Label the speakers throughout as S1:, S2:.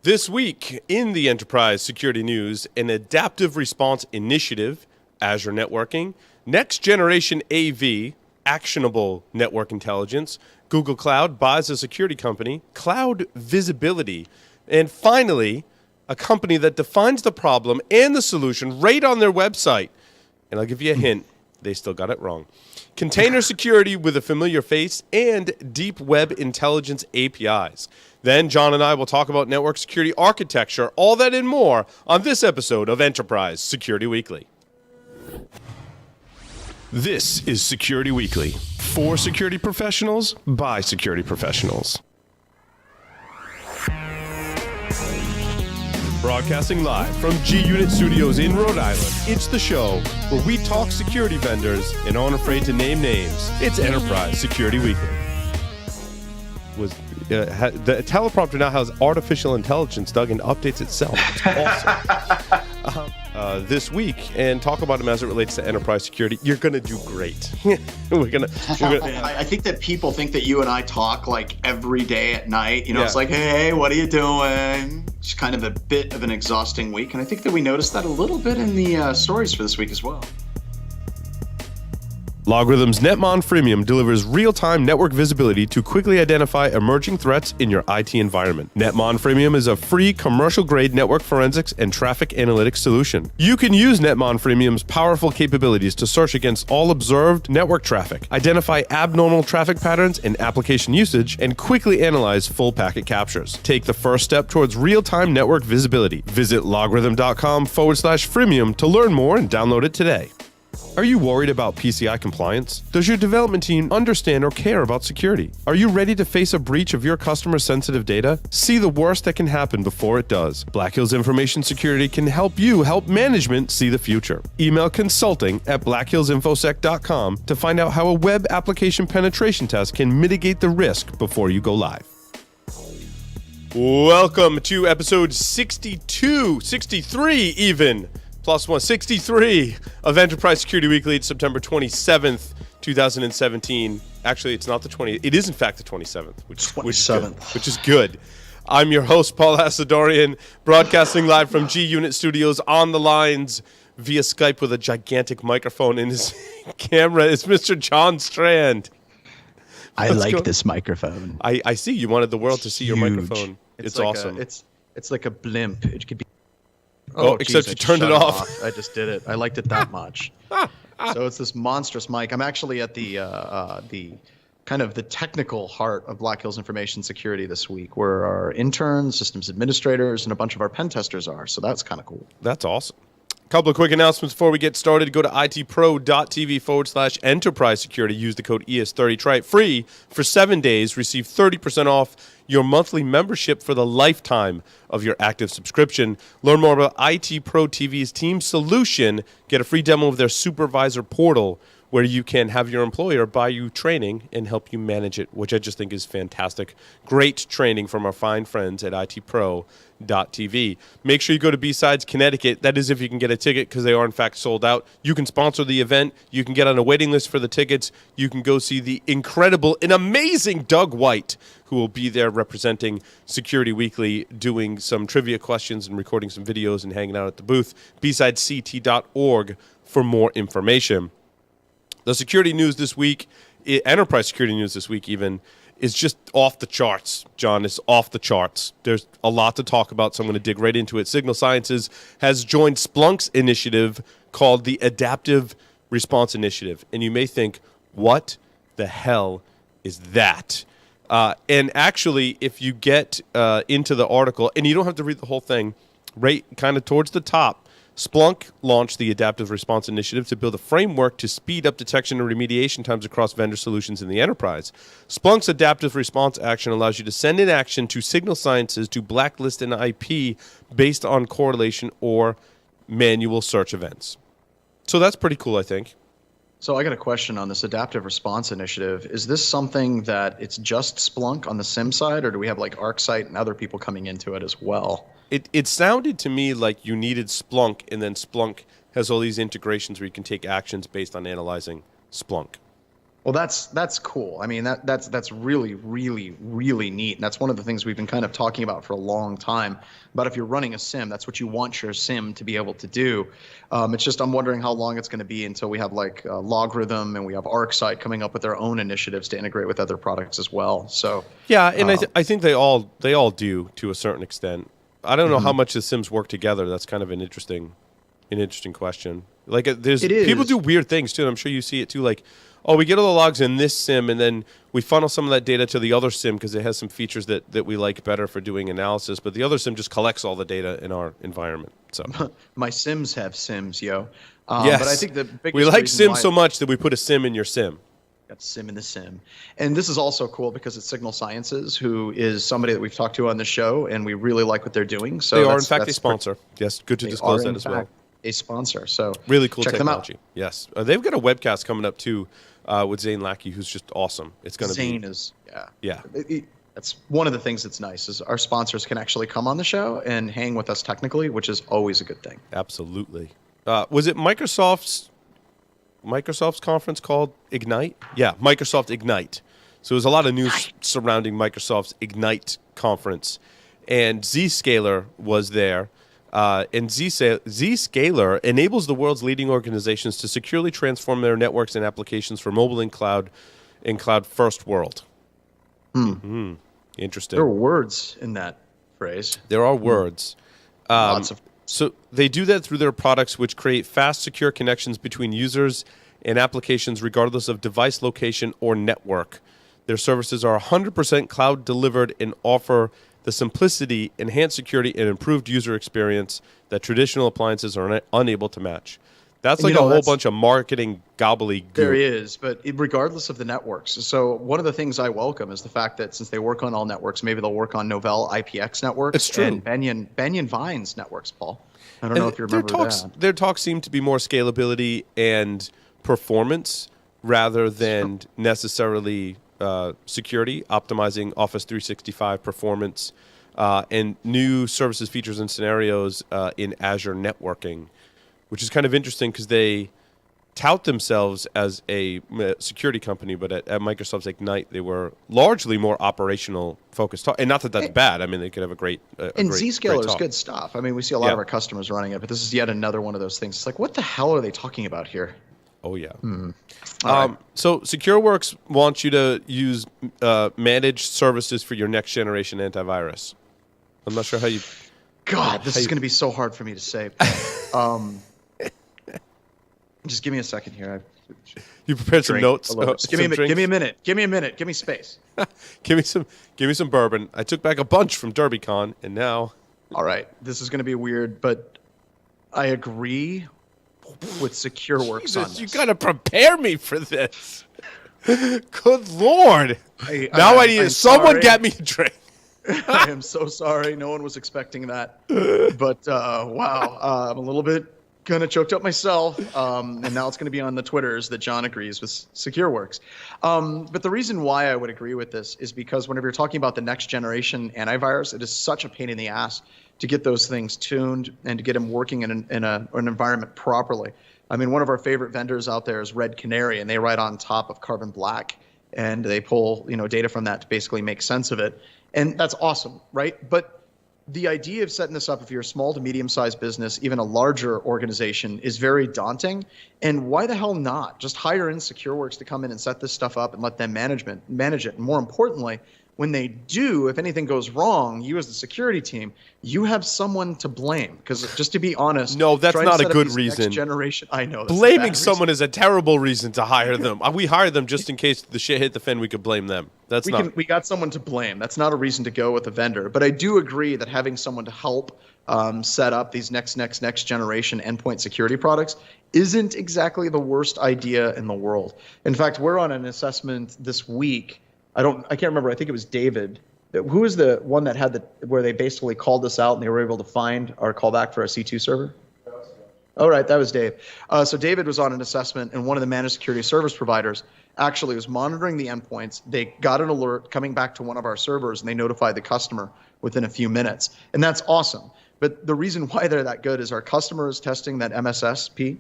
S1: This week in the enterprise security news, an adaptive response initiative, Azure networking, next generation AV, actionable network intelligence, Google Cloud buys a security company, cloud visibility, and finally, a company that defines the problem and the solution right on their website. And I'll give you a hint, they still got it wrong. Container security with a familiar face and deep web intelligence APIs. Then John and I will talk about network security architecture, all that and more on this episode of Enterprise Security Weekly. This is Security Weekly, for security professionals, by security professionals. Broadcasting live from G-Unit Studios in Rhode Island, it's the show where we talk security vendors and aren't afraid to name names. It's Enterprise Security Weekly. The teleprompter now has artificial intelligence, Doug, and updates itself. It's awesome. This week, and talk about them as it relates to enterprise security. You're going to do great.
S2: I think that people think that you and I talk like every day at night. You know, It's like, hey, what are you doing? It's kind of a bit of an exhausting week. And I think that we noticed that a little bit in the stories for this week as well.
S1: LogRhythm's Netmon Freemium delivers real-time network visibility to quickly identify emerging threats in your IT environment. Netmon Freemium is a free commercial-grade network forensics and traffic analytics solution. You can use Netmon Freemium's powerful capabilities to search against all observed network traffic, identify abnormal traffic patterns and application usage, and quickly analyze full packet captures. Take the first step towards real-time network visibility. Visit logRhythm.com/freemium to learn more and download it today. Are you worried about PCI compliance? Does your development team understand or care about security? Are you ready to face a breach of your customer's sensitive data? See the worst that can happen before it does. Black Hills Information Security can help you help management see the future. Email consulting@blackhillsinfosec.com to find out how a web application penetration test can mitigate the risk before you go live. Welcome to episode 62, 63 even. Plus 163 of Enterprise Security Weekly. It's September 27th, 2017. Actually, it's not the 20th. It is, in fact, the 27th, which is good. I'm your host, Paul Asadorian, broadcasting live from G-Unit Studios on the lines via Skype with a gigantic microphone in his camera. It's Mr. John Strand.
S3: I like this microphone.
S1: I see. You wanted the world to see your microphone. It's like awesome.
S3: It's like a blimp. It could be.
S1: Except you turned it off.
S3: I just did it. I liked it that much. So it's this monstrous mic. I'm actually at the kind of the technical heart of Black Hills Information Security this week, where our interns, systems administrators, and a bunch of our pen testers are. So that's kind of cool.
S1: That's awesome. Couple of quick announcements before we get started. Go to itpro.tv/enterprise security. Use the code ES30. Try it free for 7 days. Receive 30% off your monthly membership for the lifetime of your active subscription. Learn more about IT Pro TV's team solution. Get a free demo of their supervisor portal where you can have your employer buy you training and help you manage it, which I just think is fantastic. Great training from our fine friends at itpro.tv. Make sure you go to B-Sides Connecticut. That is if you can get a ticket, because they are in fact sold out. You can sponsor the event. You can get on a waiting list for the tickets. You can go see the incredible and amazing Doug White, who will be there representing Security Weekly, doing some trivia questions and recording some videos and hanging out at the booth. bsidect.org for more information. The security news this week, enterprise security news this week even, is just off the charts, John. It's off the charts. There's a lot to talk about, so I'm going to dig right into it. Signal Sciences has joined Splunk's initiative called the Adaptive Response Initiative. And you may think, what the hell is that? And actually, if you get into the article, and you don't have to read the whole thing, right kind of towards the top, Splunk launched the Adaptive Response Initiative to build a framework to speed up detection and remediation times across vendor solutions in the enterprise. Splunk's Adaptive Response action allows you to send an action to Signal Sciences to blacklist an IP based on correlation or manual search events. So that's pretty cool, I think.
S3: So I got a question on this Adaptive Response Initiative. Is this something that it's just Splunk on the SIM side, or do we have like ArcSight and other people coming into it as well?
S1: It sounded to me like you needed Splunk, and then Splunk has all these integrations where you can take actions based on analyzing Splunk.
S3: Well, that's cool. I mean, that's really, really, really neat. And that's one of the things we've been kind of talking about for a long time. But if you're running a SIM, that's what you want your SIM to be able to do. It's just I'm wondering how long it's going to be until we have like Logarithm and we have ArcSight coming up with their own initiatives to integrate with other products as well. So
S1: yeah, and I think they all do to a certain extent. I don't know how much the SIMs work together. That's kind of an interesting question. Like people do weird things too. And I'm sure you see it too. Like, oh, we get all the logs in this SIM, and then we funnel some of that data to the other SIM because it has some features that we like better for doing analysis. But the other SIM just collects all the data in our environment. So
S3: my SIMs have SIMs, yo.
S1: Yes,
S3: but I think the biggest
S1: we like
S3: reason
S1: SIM
S3: why
S1: so much that we put a SIM in your SIM.
S3: Got SIM in the SIM. And this is also cool because it's Signal Sciences, who is somebody that we've talked to on the show, and we really like what they're doing. So
S1: they are, in fact, a sponsor. Yes, good to disclose that as well.
S3: A sponsor. So
S1: really cool
S3: check
S1: technology.
S3: Them out.
S1: Yes. They've got a webcast coming up, too, with Zane Lackey, who's just awesome. It's going to be...
S3: Zane is,
S1: yeah.
S3: That's one of the things that's nice is our sponsors can actually come on the show and hang with us technically, which is always a good thing.
S1: Absolutely. Was it Microsoft's conference called Ignite? Yeah, Microsoft Ignite. So there's a lot of news surrounding Microsoft's Ignite conference. And Zscaler was there. And Zscaler enables the world's leading organizations to securely transform their networks and applications for mobile and cloud-first world. Interesting.
S3: There are words in that phrase.
S1: There are words.
S3: Lots of.
S1: So they do that through their products, which create fast, secure connections between users and applications regardless of device location or network. Their services are 100% cloud delivered and offer the simplicity, enhanced security, and improved user experience that traditional appliances are unable to match. That's like a whole bunch of marketing gobbledygook.
S3: There is, but regardless of the networks. So one of the things I welcome is the fact that since they work on all networks, maybe they'll work on Novell IPX networks.
S1: It's true.
S3: And Banyan Vines networks, Paul. I don't know if you remember that.
S1: Their talks seem to be more scalability and performance rather than necessarily security, optimizing Office 365 performance, and new services, features, and scenarios in Azure networking, which is kind of interesting because they tout themselves as a security company, but at Microsoft's Ignite, they were largely more operational focused. And not that that's bad. I mean, they could have a great
S3: and Zscaler is good stuff. I mean, we see a lot of our customers running it, but this is yet another one of those things. It's like, what the hell are they talking about here?
S1: Oh, yeah.
S3: Right.
S1: So SecureWorks wants you to use managed services for your next generation antivirus. I'm not sure how you...
S3: God, this is going to be so hard for me to say. Just give me a second here.
S1: You prepared some notes?
S3: Give me a minute. Give me a minute. Give me space.
S1: Give me some bourbon. I took back a bunch from DerbyCon, and now...
S3: All right. This is going to be weird, but I agree with SecureWorks on this.
S1: You got to prepare me for this. Good Lord. I need someone get me a drink.
S3: I am so sorry. No one was expecting that. But wow, I'm a little bit kind of choked up myself. And now it's going to be on the Twitters that John agrees with SecureWorks. But the reason why I would agree with this is because whenever you're talking about the next generation antivirus, it is such a pain in the ass to get those things tuned and to get them working in an environment properly. I mean, one of our favorite vendors out there is Red Canary, and they write on top of Carbon Black, and they pull data from that to basically make sense of it. And that's awesome, right? But the idea of setting this up, if you're a small to medium-sized business, even a larger organization, is very daunting. And why the hell not? Just hire in SecureWorks to come in and set this stuff up and let them manage it. And more importantly, when they do, if anything goes wrong, you as the security team, you have someone to blame. Because just to be honest,
S1: no, that's not a good reason.
S3: Next generation, I know.
S1: Blaming someone is a terrible reason to hire them. We hired them just in case the shit hit the fan. We could blame them. We
S3: got someone to blame. That's not a reason to go with a vendor. But I do agree that having someone to help set up these next generation endpoint security products isn't exactly the worst idea in the world. In fact, we're on an assessment this week. I can't remember. I think it was David. Who was the one that had where they basically called us out and they were able to find our callback for our C2 server? Oh, right. That was Dave. So David was on an assessment, and one of the managed security service providers actually was monitoring the endpoints. They got an alert coming back to one of our servers, and they notified the customer within a few minutes. And that's awesome. But the reason why they're that good is our customer is testing that MSSP,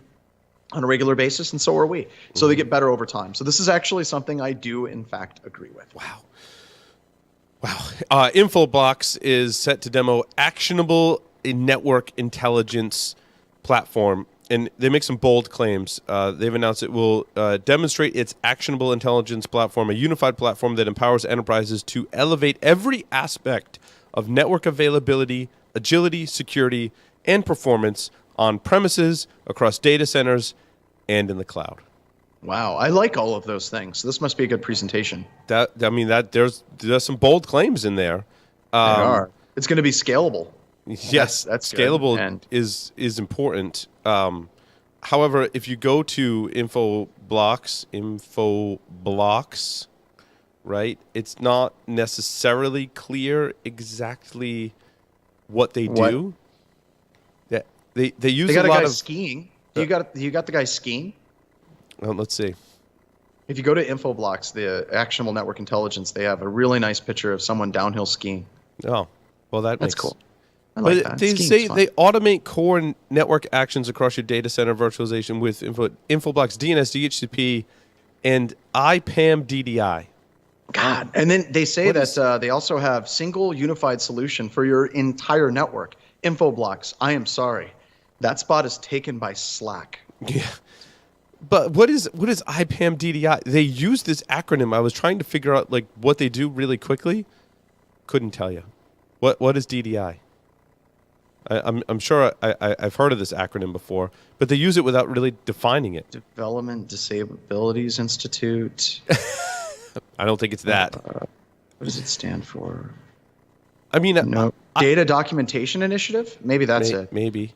S3: on a regular basis, and so are we. So they get better over time. So this is actually something I do, in fact, agree with.
S1: Wow. Infoblox is set to demo actionable network intelligence platform, and they make some bold claims. They've announced it will demonstrate its actionable intelligence platform, a unified platform that empowers enterprises to elevate every aspect of network availability, agility, security, and performance on premises, across data centers, and in the cloud.
S3: Wow, I like all of those things. So this must be a good presentation.
S1: There's some bold claims in there.
S3: They are. It's going to be scalable.
S1: Yes,
S3: that's
S1: scalable
S3: and
S1: is important. However, if you go to Infoblox, right, it's not necessarily clear exactly what they do. Yeah, they use
S3: got
S1: a
S3: a
S1: lot
S3: guy
S1: of
S3: skiing. You got the guy skiing.
S1: Well, let's see.
S3: If you go to Infoblox, the actionable network intelligence, they have a really nice picture of someone downhill skiing.
S1: Oh, well, that's
S3: cool. I like that.
S1: They
S3: Skiing's
S1: say
S3: fun.
S1: they automate core network actions across your data center virtualization with Infoblox DNS, DHCP, and IPAM DDI.
S3: God. And then they say that they also have single unified solution for your entire network. Infoblox, I am sorry. That spot is taken by Slack.
S1: Yeah. But what is IPAM DDI? They use this acronym. I was trying to figure out like what they do really quickly. Couldn't tell you. What is DDI? I'm sure I've heard of this acronym before, but they use it without really defining it.
S3: Development Disabilities Institute.
S1: I don't think it's that.
S3: What does it stand for?
S1: I mean,
S3: no. Data Documentation Initiative? Maybe that's it.
S1: Maybe.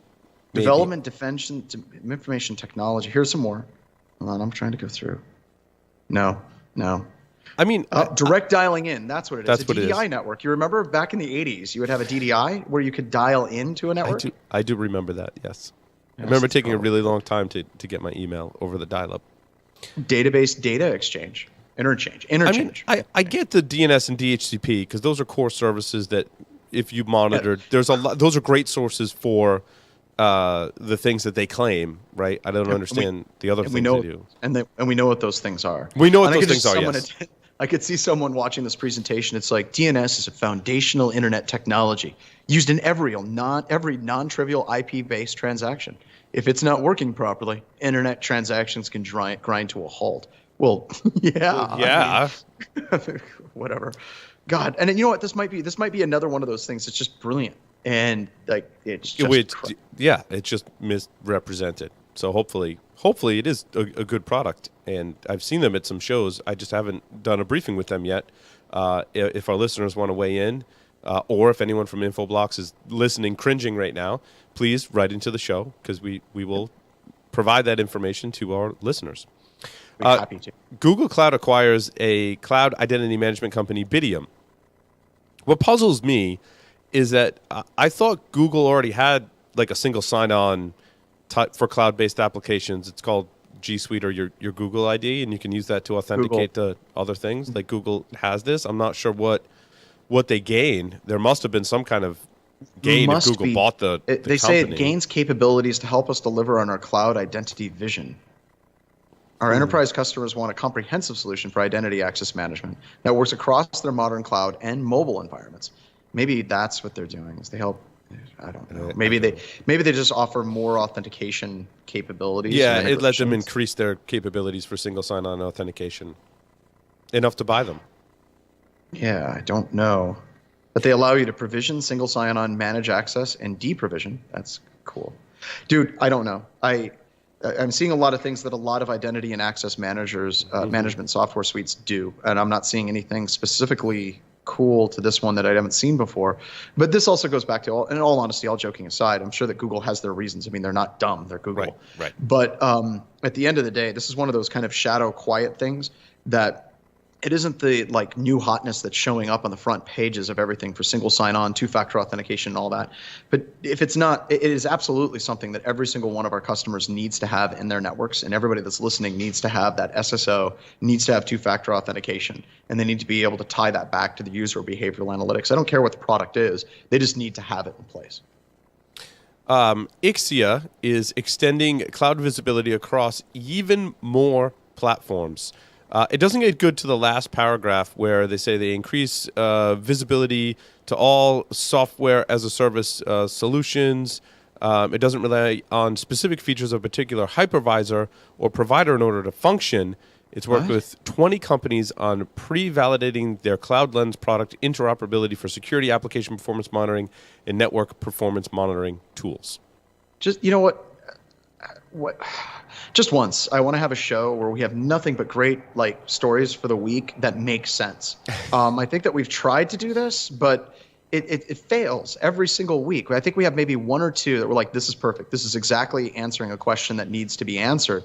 S3: Development Defense Information Technology. Here's some more. Hold on, I'm trying to go through. No.
S1: I mean,
S3: direct dialing in. That's what it is.
S1: That's
S3: a
S1: what it
S3: DDI
S1: is.
S3: network. You remember back in the 80s, you would have a DDI where you could dial into a network?
S1: I do remember that, yes. I remember taking a really long time to get my email over the dial-up.
S3: Database data exchange. Interchange.
S1: I mean, I get the DNS and DHCP because those are core services that if you monitor, there's a lot. Those are great sources for the things that they claim, right? I don't understand the other things they do.
S3: And we know what those things are.
S1: We know what those things are, yes.
S3: I could see someone watching this presentation. It's like DNS is a foundational internet technology used in every non-trivial IP-based transaction. If it's not working properly, internet transactions can grind to a halt. Well, yeah.
S1: Yeah.
S3: I mean, whatever. God, and you know what? This might be another one of those things that's just brilliant, and like it's
S1: just misrepresented. So hopefully it is a good product, and I've seen them at some shows. I just haven't done a briefing with them yet. If our listeners want to weigh in, or if anyone from Infoblox is listening, cringing right now, please write into the show because we will provide that information to our listeners.
S3: Happy to.
S1: Google Cloud acquires a cloud identity management company, Bitium. What puzzles me is that I thought Google already had like a single sign-on for cloud-based applications. It's called G Suite or your Google ID, and you can use that to authenticate to other things. Like Google has this. I'm not sure what they gain. There must have been some kind of gain if Google bought the
S3: They say it gains capabilities to help us deliver on our cloud identity vision. Our enterprise customers want a comprehensive solution for identity access management that works across their modern cloud and mobile environments. Maybe that's what they're doing. Is they help. I don't know. Maybe they just offer more authentication capabilities.
S1: Yeah, it lets them increase their capabilities for single sign-on authentication enough to buy them.
S3: Yeah, I don't know. But they allow you to provision, single sign-on, manage access, and deprovision. That's cool. Dude, I don't know. I'm seeing a lot of things that a lot of identity and access managers, management software suites do, and I'm not seeing anything specifically cool to this one that I haven't seen before. But this also goes back to, in all honesty, all joking aside, I'm sure that Google has their reasons. I mean, they're not dumb. They're Google.
S1: Right.
S3: But at the end of the day, this is one of those kind of shadow quiet things that it isn't the like new hotness that's showing up on the front pages of everything for single sign-on, two-factor authentication, and all that. But if it's not, it is absolutely something that every single one of our customers needs to have in their networks, and everybody that's listening needs to have that SSO, needs to have two-factor authentication, and they need to be able to tie that back to the user behavioral analytics. I don't care what the product is; they just need to have it in place.
S1: Ixia is extending cloud visibility across even more platforms. It doesn't get good to the last paragraph where they say they increase visibility to all software as a service solutions. It doesn't rely on specific features of a particular hypervisor or provider in order to function. It's worked with 20 companies on pre-validating their Cloud Lens product interoperability for security, application performance monitoring, and network performance monitoring tools.
S3: Just, you know what? Just once, I want to have a show where we have nothing but great stories for the week that make sense. I think that we've tried to do this, but it fails every single week. I think we have maybe one or two that we're like, this is perfect. This is exactly answering a question that needs to be answered.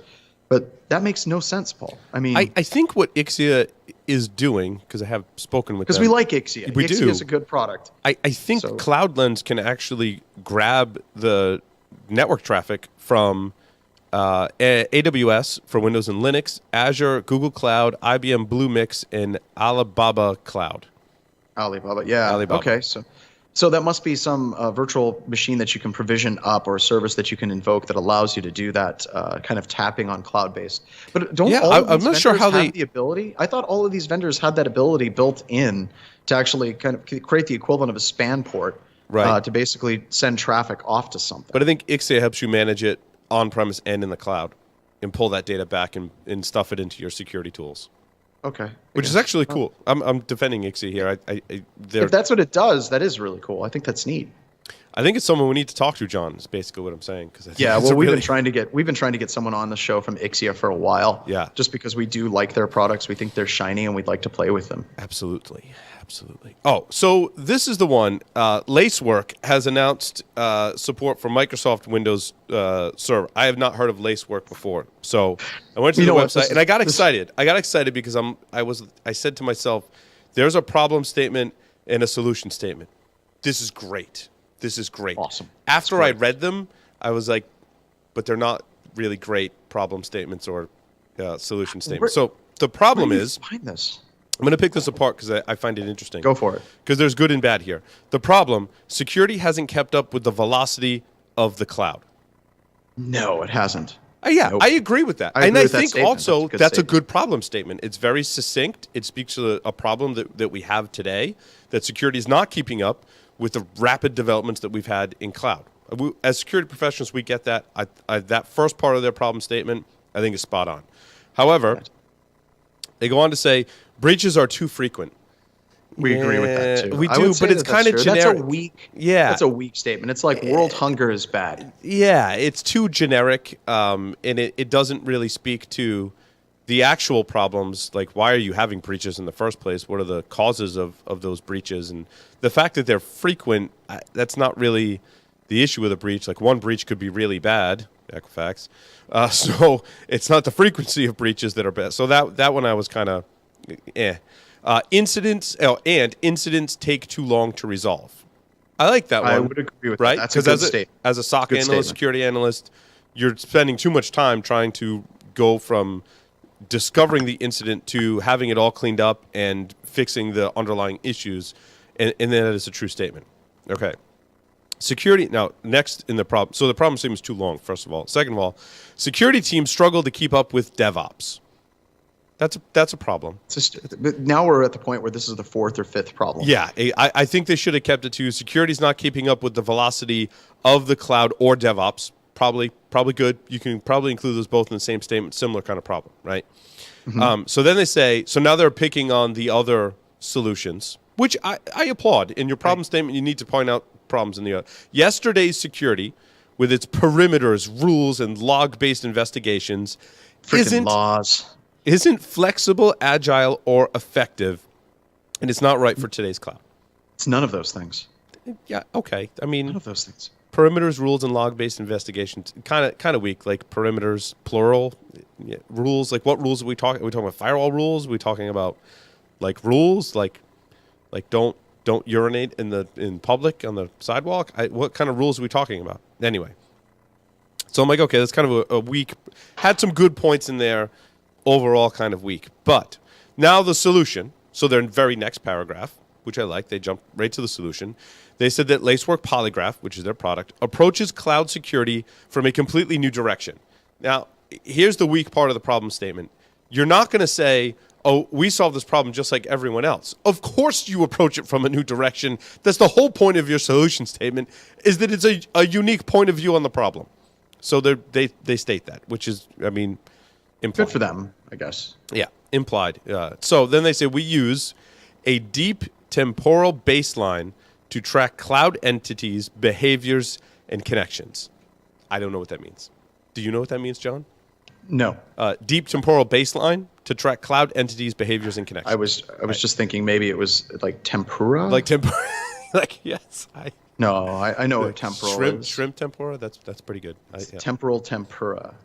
S3: But that makes no sense, Paul. I mean,
S1: I think what Ixia is doing, because I have spoken with them.
S3: Because we like Ixia.
S1: We
S3: Ixia
S1: do.
S3: is a good product.
S1: I think Cloud Lens can actually grab the network traffic from AWS for Windows and Linux, Azure, Google Cloud, IBM Bluemix, and Alibaba Cloud.
S3: Alibaba, yeah.
S1: Alibaba.
S3: Okay, so that must be some virtual machine that you can provision up or a service that you can invoke that allows you to do that kind of tapping on cloud-based. But don't all of these vendors have the ability? I thought all of these vendors had that ability built in to actually kind of create the equivalent of a span port to basically send traffic off to something.
S1: But I think Ixia helps you manage it on-premise and in the cloud and pull that data back and stuff it into your security tools.
S3: Okay.
S1: Which is actually cool. I'm defending Ixia here.
S3: If that's what it does, that is really cool. I think that's neat.
S1: I think it's someone we need to talk to, John. Is basically what I'm saying.
S3: We've been trying to get someone on the show from Ixia for a while.
S1: Yeah.
S3: Just because we do like their products, we think they're shiny, and we'd like to play with them.
S1: Absolutely. Oh, so this is the one. Lacework has announced support for Microsoft Windows Server. I have not heard of Lacework before, so I went to the website and I got excited. I got excited because I said to myself, "There's a problem statement and a solution statement. This is great.
S3: Awesome."
S1: After I read them, I was like, "But they're not really great problem statements or solution statements." So the problem is,
S3: find this.
S1: I'm going to pick this apart because I find it interesting.
S3: Go for it.
S1: Because there's good and bad here. The problem, security hasn't kept up with the velocity of the cloud.
S3: No, it hasn't.
S1: Nope. I agree with that.
S3: I
S1: think also that's a good problem statement. It's very succinct. It speaks to a problem that we have today, that security is not keeping up with the rapid developments that we've had in cloud. As security professionals, we get that. That first part of their problem statement, I think, is spot on. However, they go on to say, breaches are too frequent.
S3: We agree with that too.
S1: We do, but it's kind of generic.
S3: That's a weak. Yeah, that's a weak statement. It's like world hunger is bad.
S1: Yeah, it's too generic, and it doesn't really speak to the actual problems. Like, why are you having breaches in the first place? What are the causes of those breaches? And the fact that they're frequent, that's not really the issue with a breach. Like, one breach could be really bad. Equifax. So it's not the frequency of breaches that are bad. So that one I was kind of, incidents take too long to resolve. I like that one.
S3: I would agree with
S1: that.
S3: That's a good statement.
S1: As a SOC analyst, security analyst, you're spending too much time trying to go from discovering the incident to having it all cleaned up and fixing the underlying issues, and then that is a true statement. Okay. Security, now, next in the problem. So the problem statement is too long, first of all. Second of all, security teams struggle to keep up with DevOps. That's a problem.
S3: But now we're at the point where this is the fourth or fifth problem.
S1: Yeah, I think they should have kept it to security's not keeping up with the velocity of the cloud or DevOps. Probably good. You can probably include those both in the same statement. Similar kind of problem, right? Mm-hmm. So then they say, so now they're picking on the other solutions, which I applaud. In your problem statement, you need to point out problems in the other. Yesterday's security, with its perimeters, rules, and log-based investigations, isn't flexible, agile, or effective, and it's not right for today's cloud.
S3: It's none of those things.
S1: Yeah, okay. I mean,
S3: none of those things.
S1: Perimeters, rules, and log-based investigations, kind of weak. Like perimeters, plural. Yeah, rules, like what rules are we talking? Are we talking about firewall rules? Are we talking about like rules, like don't urinate in public on the sidewalk? What kind of rules are we talking about? Anyway, so I'm like, okay, that's kind of a weak. Had some good points in there. Overall, kind of weak. But now the solution. So their very next paragraph, which I like. They jumped right to the solution. They said that Lacework Polygraph, which is their product, approaches cloud security from a completely new direction. Now, here's the weak part of the problem statement. You're not going to say, oh, we solve this problem just like everyone else. Of course you approach it from a new direction. That's the whole point of your solution statement, is that it's a unique point of view on the problem. So they state that, which is, I mean, implied.
S3: Good for them, I guess.
S1: Yeah, implied. So then they say we use a deep temporal baseline to track cloud entities, behaviors, and connections. I don't know what that means. Do you know what that means, John?
S3: No.
S1: Deep temporal baseline to track cloud entities, behaviors, and connections.
S3: I was just thinking maybe it was like tempura.
S1: Like tempura. Like, yes.
S3: No, I know what temporal is.
S1: Shrimp tempura? That's pretty good. Yeah.
S3: Temporal tempura.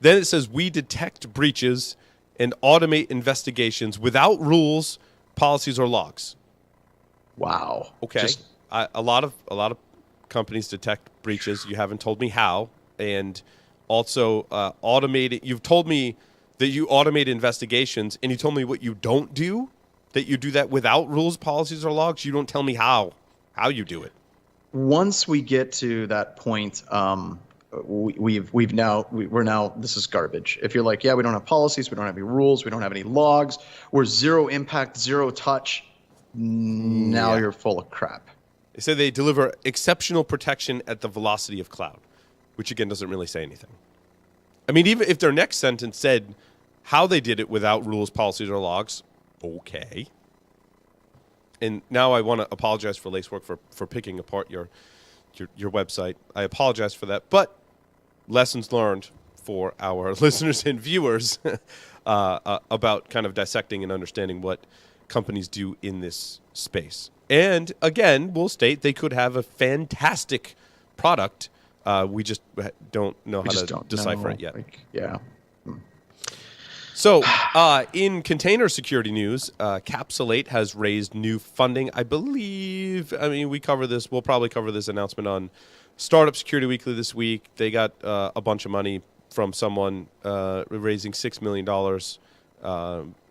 S1: Then it says we detect breaches and automate investigations without rules, policies, or logs.
S3: Wow.
S1: Okay. A lot of companies detect breaches. You haven't told me how. And also automated. You've told me that you automate investigations, and you told me what you don't do, that you do that without rules, policies, or logs. You don't tell me how you do it.
S3: Once we get to that point, we're now this is garbage. If you're like, yeah, we don't have policies, we don't have any rules, we don't have any logs, we're zero impact, zero touch. Now you're full of crap.
S1: They say they deliver exceptional protection at the velocity of cloud, which again doesn't really say anything. I mean, even if their next sentence said how they did it without rules, policies, or logs, okay. And now I want to apologize for Lacework for picking apart your website. I apologize for that, but lessons learned for our listeners and viewers about kind of dissecting and understanding what companies do in this space. And again, we'll state they could have a fantastic product. We just don't know how to decipher it yet.
S3: Yeah.
S1: So, in container security news, Capsulate has raised new funding. I believe, we cover this. We'll probably cover this announcement on Startup Security Weekly this week. They got a bunch of money from someone raising $6 million.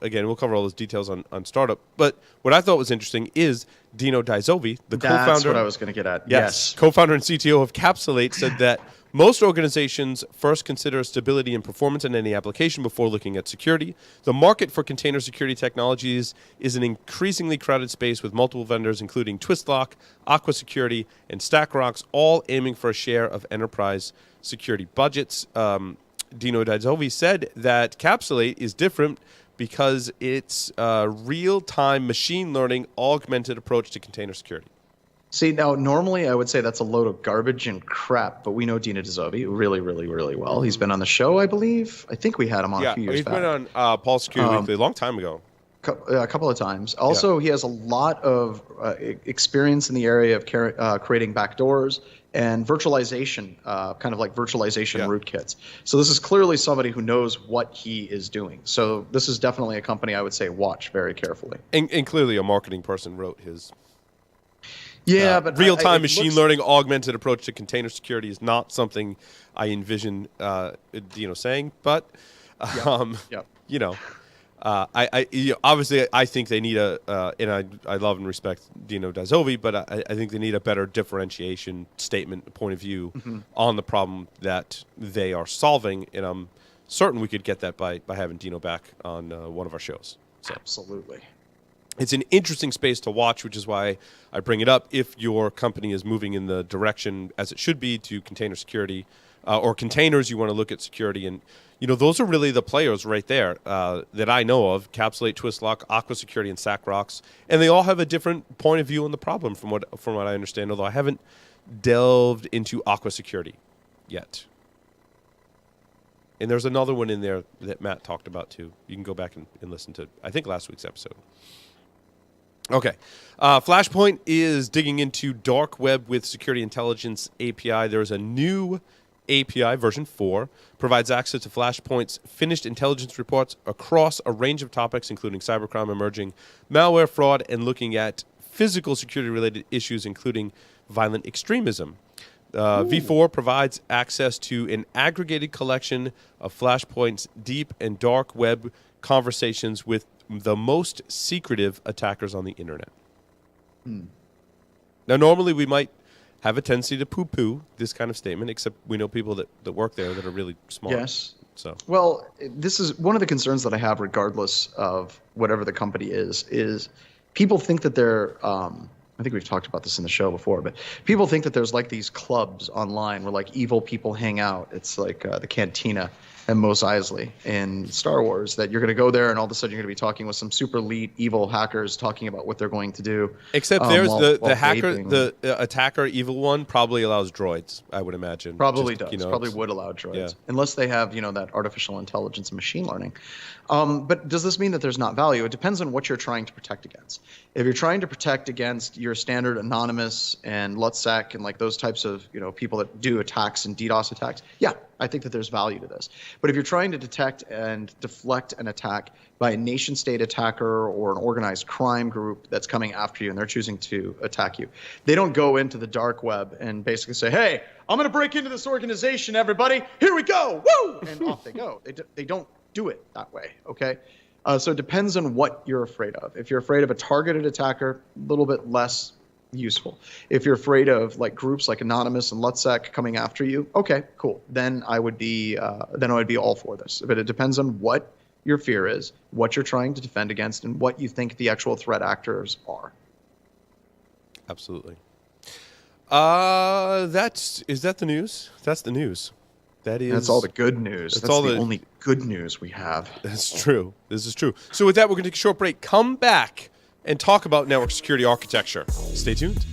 S1: Again, we'll cover all those details on Startup. But what I thought was interesting is Dino Dizovi, the co-founder.
S3: That's what I was going to get at. Yes.
S1: Co-founder and CTO of Capsulate, said that most organizations first consider stability and performance in any application before looking at security. The market for container security technologies is an increasingly crowded space with multiple vendors, including Twistlock, Aqua Security, and StackRox, all aiming for a share of enterprise security budgets. Dino Dizovi said that Capsulate is different because it's a real-time machine learning augmented approach to container security.
S3: See, now, normally I would say that's a load of garbage and crap, but we know Dino Dizovi really, really, really well. He's been on the show, I believe. I think we had him on a few years back.
S1: Yeah, he's been on Paul's Security Weekly a long time ago.
S3: A couple of times. Also, he has a lot of experience in the area of creating backdoors and virtualization, kind of like virtualization rootkits. So this is clearly somebody who knows what he is doing. So this is definitely a company I would say watch very carefully.
S1: And clearly a marketing person wrote his...
S3: but
S1: real-time machine learning augmented approach to container security is not something I envision, saying. But, obviously I think they need and I love and respect Dino Dizovi, but I think they need a better differentiation statement, point of view on the problem that they are solving. And I'm certain we could get that by having Dino back on one of our shows. So.
S3: Absolutely.
S1: It's an interesting space to watch, which is why I bring it up. If your company is moving in the direction, as it should be, to container security or containers, you want to look at security. And, those are really the players right there that I know of: Capsulate, Twistlock, Aqua Security, and StackRox. And they all have a different point of view on the problem from what I understand, although I haven't delved into Aqua Security yet. And there's another one in there that Matt talked about, too. You can go back and listen to, I think, last week's episode. Okay. Flashpoint is digging into dark web with security intelligence API. There's a new API, version 4, provides access to Flashpoint's finished intelligence reports across a range of topics, including cybercrime, emerging malware, fraud, and looking at physical security-related issues, including violent extremism. V4 provides access to an aggregated collection of Flashpoint's deep and dark web conversations with the most secretive attackers on the internet. Now, normally we might have a tendency to poo-poo this kind of statement, except we know people that work there that are really smart.
S3: Yes.
S1: So
S3: Well, this is one of the concerns that I have, regardless of whatever the company is people think that they're. I think we've talked about this in the show before, but people think that there's like these clubs online where like evil people hang out. It's like the Cantina and Mos Eisley in Star Wars, that you're going to go there and all of a sudden you're going to be talking with some super elite evil hackers talking about what they're going to do.
S1: except there's the hacker,
S3: vaping.
S1: the attacker, evil one probably allows droids, I would imagine.
S3: Probably
S1: Just,
S3: does. Probably would allow droids,
S1: yeah.
S3: unless they have, that artificial intelligence and machine learning. But does this mean that there's not value? It depends on what you're trying to protect against. If you're trying to protect against your standard anonymous and LUTSEC and like those types of people that do attacks and DDoS attacks, yeah, I think that there's value to this. But if you're trying to detect and deflect an attack by a nation state attacker or an organized crime group that's coming after you and they're choosing to attack you, they don't go into the dark web and basically say, hey, I'm going to break into this organization, everybody. Here we go. Woo! And off they go. They don't do it that way, okay? So it depends on what you're afraid of. If you're afraid of a targeted attacker, a little bit less useful. If you're afraid of like groups like Anonymous and LUTSEC coming after you, okay, cool. Then I would be all for this. But it depends on what your fear is, what you're trying to defend against, and what you think the actual threat actors are.
S1: Absolutely. Is that the news? That's the news. That's
S3: all the good news. That's
S1: all
S3: the only good news we have.
S1: That's true. This is true. So with that, we're going to take a short break. Come back and talk about network security architecture. Stay tuned.